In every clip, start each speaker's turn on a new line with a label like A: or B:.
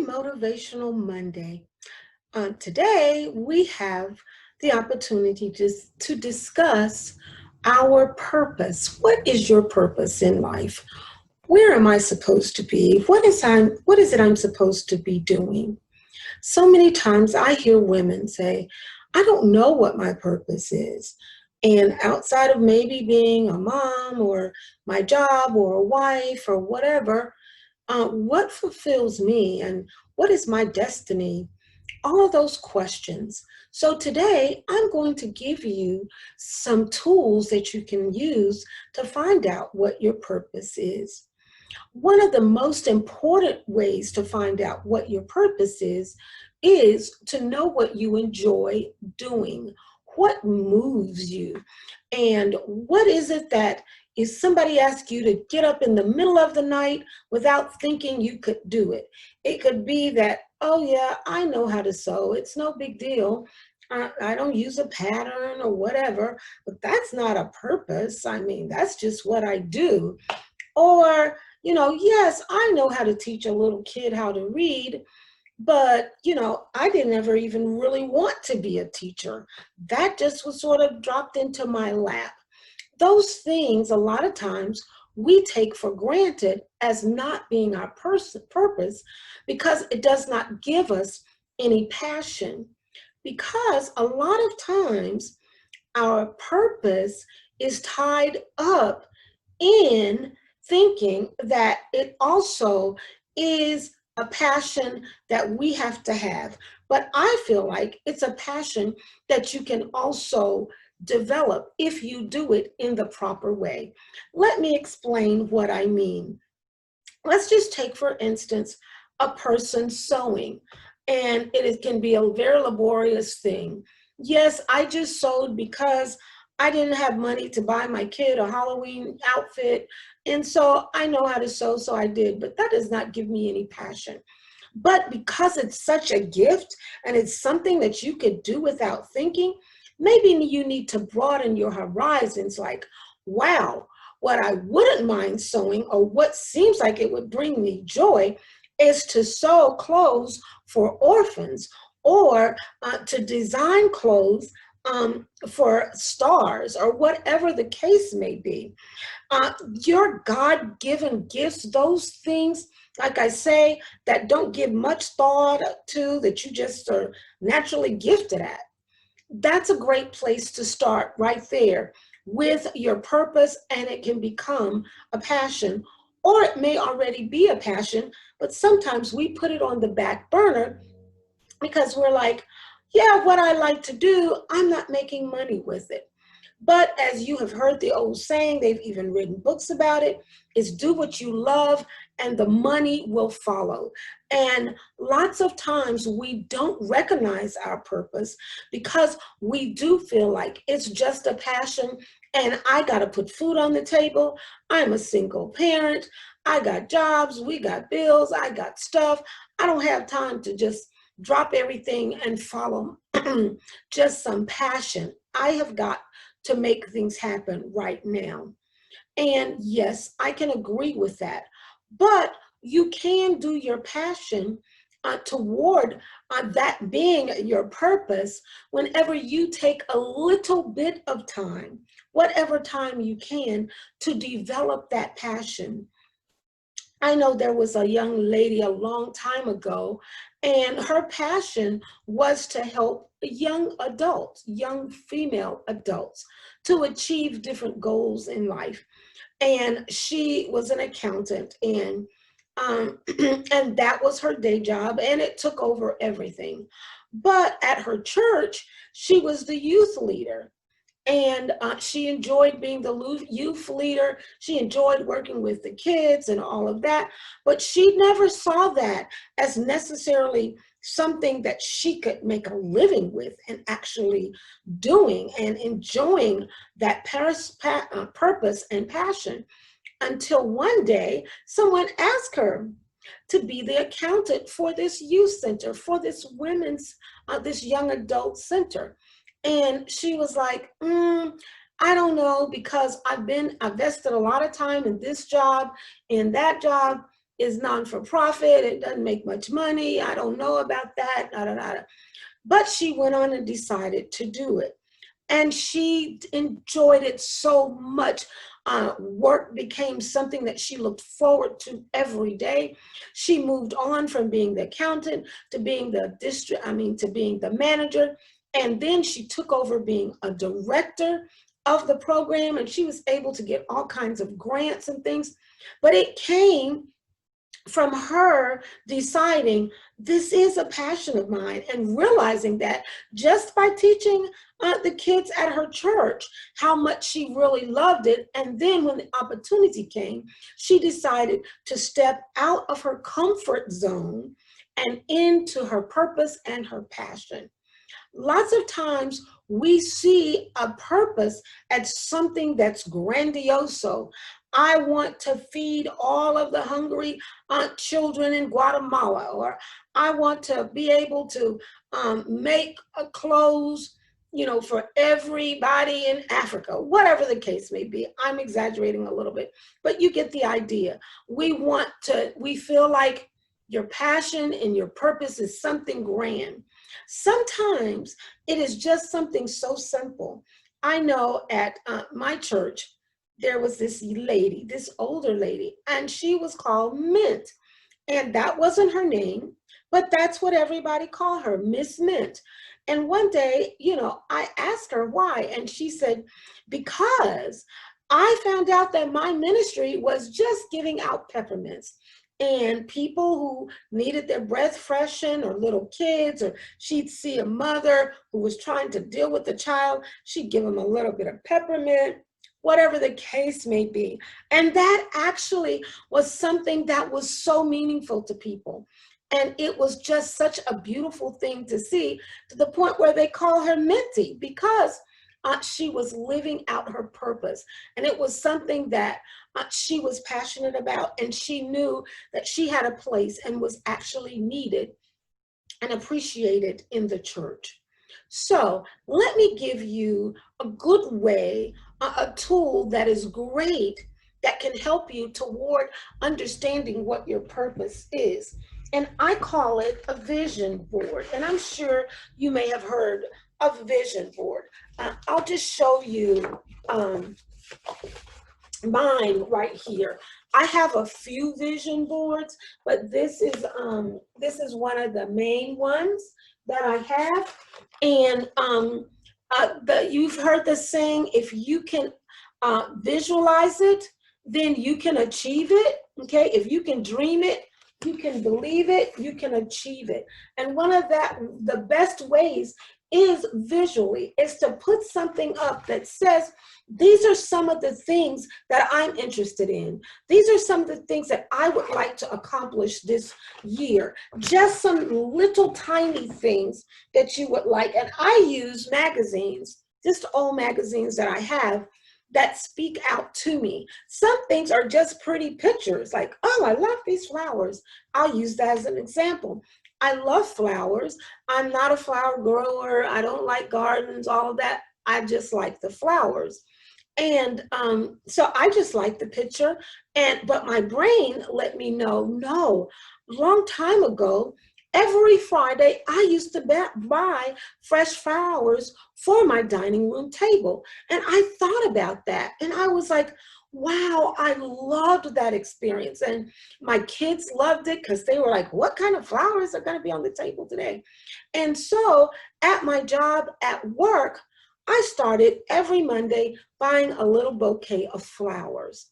A: Motivational Monday. Today, we have the opportunity to discuss our purpose. What is your purpose in life? Where am I supposed to be? What is it I'm supposed to be doing? So many times I hear women say, I don't know what my purpose is. And outside of maybe being a mom or my job or a wife or whatever, what fulfills me and what is my destiny? All of those questions. So today I'm going to give you some tools that you can use to find out what your purpose is. One of the most important ways to find out what your purpose is to know what you enjoy doing, what moves you, and what is it that if somebody asks you to get up in the middle of the night without thinking you could do it. It could be that, oh yeah, I know how to sew. It's no big deal. I don't use a pattern or whatever, but that's not a purpose. I mean, that's just what I do. Or, yes, I know how to teach a little kid how to read, but, I didn't ever even really want to be a teacher. That just was sort of dropped into my lap. Those things, a lot of times, we take for granted as not being our purpose because it does not give us any passion. Because a lot of times, our purpose is tied up in thinking that it also is a passion that we have to have. But I feel like it's a passion that you can also develop if you do it in the proper way. Let me explain what I mean. Let's just take, for instance, a person sewing, and can be a very laborious thing. Yes, I just sewed because I didn't have money to buy my kid a Halloween outfit, and so I know how to sew, so I did, but that does not give me any passion. But because it's such a gift and it's something that you could do without thinking, maybe you need to broaden your horizons like, wow, what I wouldn't mind sewing or what seems like it would bring me joy is to sew clothes for orphans or to design clothes for stars or whatever the case may be. Your God-given gifts, those things, like I say, that don't give much thought to, that you just are naturally gifted at. That's a great place to start right there with your purpose, and it can become a passion, or it may already be a passion, but sometimes we put it on the back burner because we're like, yeah, what I like to do, I'm not making money with it. But as you have heard the old saying, they've even written books about it, is do what you love and the money will follow. And lots of times we don't recognize our purpose because we do feel like it's just a passion and I got to put food on the table. I'm a single parent. I got jobs. We got bills. I got stuff. I don't have time to just drop everything and follow just some passion. I have got to make things happen right now. And yes, I can agree with that. But you can do your passion toward that being your purpose whenever you take a little bit of time, whatever time you can, to develop that passion. I know there was a young lady a long time ago, and her passion was to help young adults, young female adults, to achieve different goals in life. And she was an accountant, and and that was her day job, and it took over everything. But at her church, she was the youth leader. And she enjoyed being the youth leader. She enjoyed working with the kids and all of that. But she never saw that as necessarily something that she could make a living with and actually doing and enjoying that purpose and passion until one day someone asked her to be the accountant for this youth center, for this this young adult center. And she was like, I don't know, because I've invested a lot of time in this job, in that job, is non-for-profit. It doesn't make much money. I don't know about that. Da, da, da, da. But she went on and decided to do it. And she enjoyed it so much. Work became something that she looked forward to every day. She moved on from being the accountant to being to being the manager. And then she took over being a director of the program, and she was able to get all kinds of grants and things. But it came from her deciding this is a passion of mine, and realizing that just by teaching the kids at her church how much she really loved it. And then when the opportunity came, she decided to step out of her comfort zone and into her purpose and her passion. Lots of times we see a purpose as something that's grandioso. I want to feed all of the hungry children in Guatemala, or I want to be able to make clothes, for everybody in Africa, whatever the case may be. I'm exaggerating a little bit, but you get the idea. We feel like your passion and your purpose is something grand. Sometimes it is just something so simple. I know at my church, there was this lady, this older lady, and she was called Mint. And that wasn't her name, but that's what everybody called her, Miss Mint. And one day, I asked her why, and she said, because I found out that my ministry was just giving out peppermints. And people who needed their breath freshened, or little kids, or she'd see a mother who was trying to deal with the child, she'd give them a little bit of peppermint, whatever the case may be. And that actually was something that was so meaningful to people. And it was just such a beautiful thing to see, to the point where they call her Minty, because she was living out her purpose. And it was something that she was passionate about, and she knew that she had a place and was actually needed and appreciated in the church. So let me give you a good way, a tool that is great, that can help you toward understanding what your purpose is. And I call it a vision board. And I'm sure you may have heard of a vision board. I'll just show you mine right here. I have a few vision boards, but this is one of the main ones that I have. And you've heard the saying, if you can visualize it, then you can achieve it. Okay, if you can dream it, you can believe it, you can achieve it. And one of the best ways is visually, is to put something up that says, these are some of the things that I'm interested in. These are some of the things that I would like to accomplish this year. Just some little tiny things that you would like. And I use magazines, just old magazines that I have, that speak out to me. Some things are just pretty pictures, like, oh, I love these flowers. I'll use that as an example. I love flowers. I'm not a flower grower. I don't like gardens, all of that. I just like the flowers. And so I just like the picture. But my brain let me know, no, long time ago, every Friday, I used to buy fresh flowers for my dining room table. And I thought about that. And I was like, wow, I loved that experience. And my kids loved it, because they were like, what kind of flowers are going to be on the table today? And so at my job at work, I started every Monday buying a little bouquet of flowers.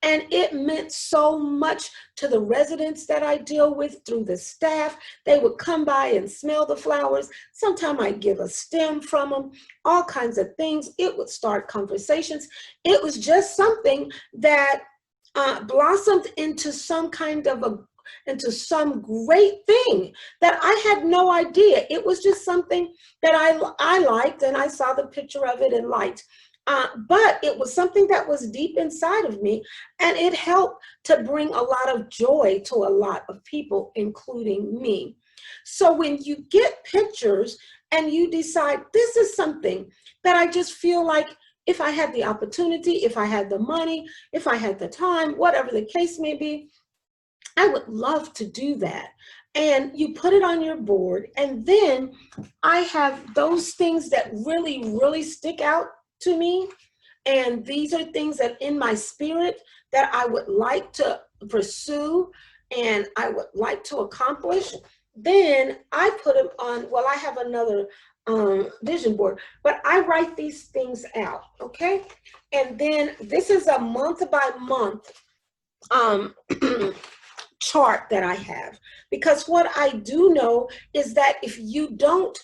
A: And it meant so much to the residents that I deal with, through the staff. They would come by and smell the flowers. Sometimes I'd give a stem from them, all kinds of things. It would start conversations. It was just something that blossomed into some great thing that I had no idea. It was just something that I liked, and I saw the picture of it and liked. But it was something that was deep inside of me, and it helped to bring a lot of joy to a lot of people, including me. So when you get pictures and you decide, this is something that I just feel like, if I had the opportunity, if I had the money, if I had the time, whatever the case may be, I would love to do that. And you put it on your board, and then I have those things that really, really stick out to me. And these are things that in my spirit that I would like to pursue and I would like to accomplish. Then I put them on, well, I have another vision board, but I write these things out, okay? And then this is a month by month um, chart that I have. Because what I do know is that if you don't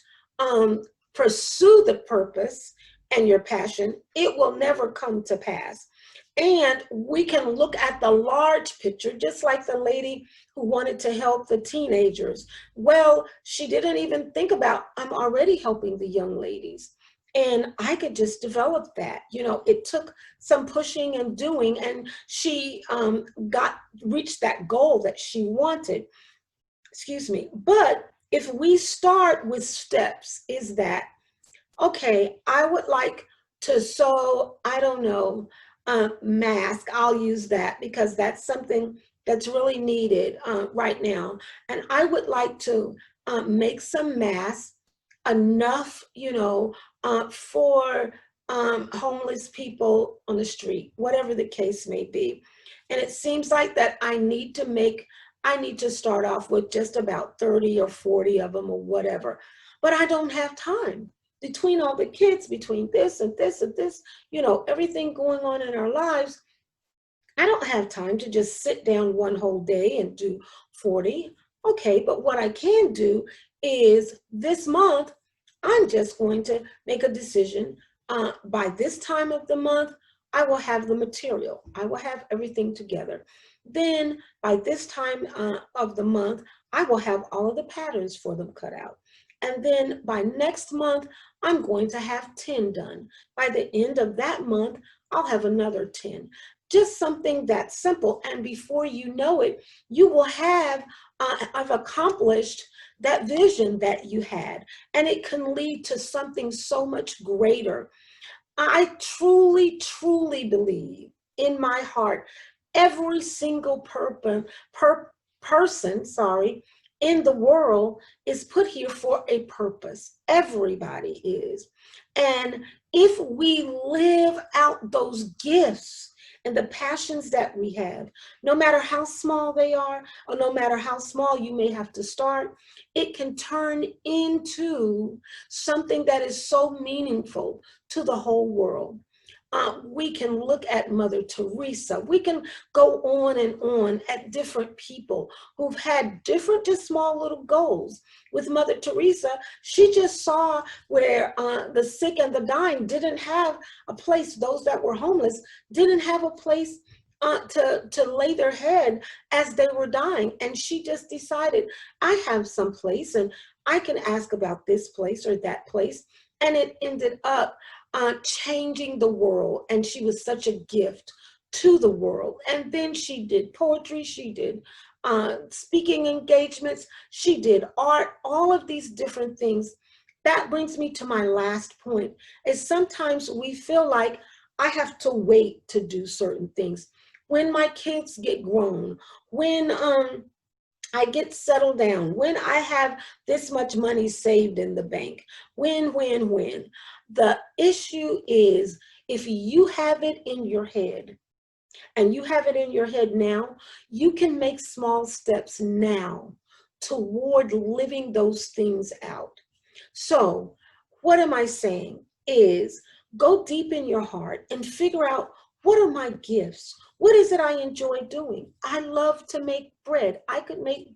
A: pursue the purpose and your passion, it will never come to pass. And we can look at the large picture, just like the lady who wanted to help the teenagers. Well, she didn't even think about, I'm already helping the young ladies. And I could just develop that. You know, it took some pushing and doing, and she reached that goal that she wanted. Excuse me. But if we start with steps, is that okay? I would like to sew, I don't know, mask. I'll use that because that's something that's really needed right now. And I would like to make some masks, enough, for homeless people on the street, whatever the case may be. And it seems like that I need to start off with just about 30 or 40 of them or whatever. But I don't have time between all the kids, between this and this and this, everything going on in our lives. I don't have time to just sit down one whole day and do 40. Okay, but what I can do is this month, I'm just going to make a decision. By this time of the month, I will have the material. I will have everything together. Then by this time of the month, I will have all of the patterns for them cut out. And then by next month, I'm going to have 10 done. By the end of that month, I'll have another 10. Just something that simple. And before you know it, you will have, I've accomplished that vision that you had. And it can lead to something so much greater. I truly, truly believe in my heart, every single person, in the world is put here for a purpose. Everybody is. And if we live out those gifts and the passions that we have, no matter how small they are, or no matter how small you may have to start, it can turn into something that is so meaningful to the whole world. We can look at Mother Teresa. We can go on and on at different people who've had different, just small little goals. With Mother Teresa, she just saw where the sick and the dying didn't have a place. Those that were homeless didn't have a place to lay their head as they were dying. And she just decided, I have some place and I can ask about this place or that place. And it ended up changing the world. And she was such a gift to the world. And then she did poetry, she did speaking engagements, she did art, all of these different things. That brings me to my last point, is sometimes we feel like I have to wait to do certain things. When my kids get grown, when I get settled down, when I have this much money saved in the bank, when. The issue is, if you have it in your head, and you have it in your head now, you can make small steps now toward living those things out. So what am I saying is, go deep in your heart and figure out, what are my gifts? What is it I enjoy doing? I love to make bread. I could make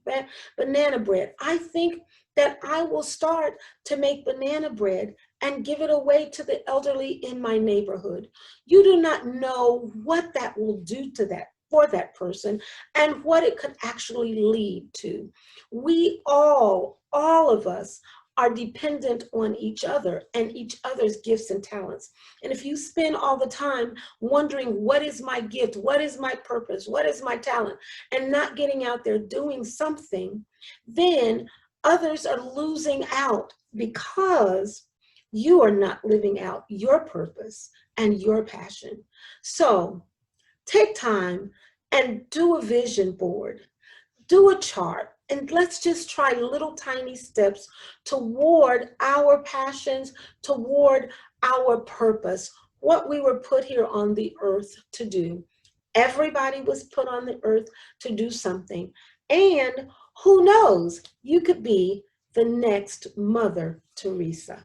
A: banana bread. I think that I will start to make banana bread and give it away to the elderly in my neighborhood. You do not know what that will do to that, for that person, and what it could actually lead to. We all of us are dependent on each other and each other's gifts and talents. And if you spend all the time wondering, what is my gift? What is my purpose? What is my talent? And not getting out there doing something, then others are losing out because you are not living out your purpose and your passion. So take time and do a vision board. do a chart, and let's just try little tiny steps toward our passions, toward our purpose, what we were put here on the earth to do. Everybody was put on the earth to do something. And who knows, you could be the next Mother Teresa.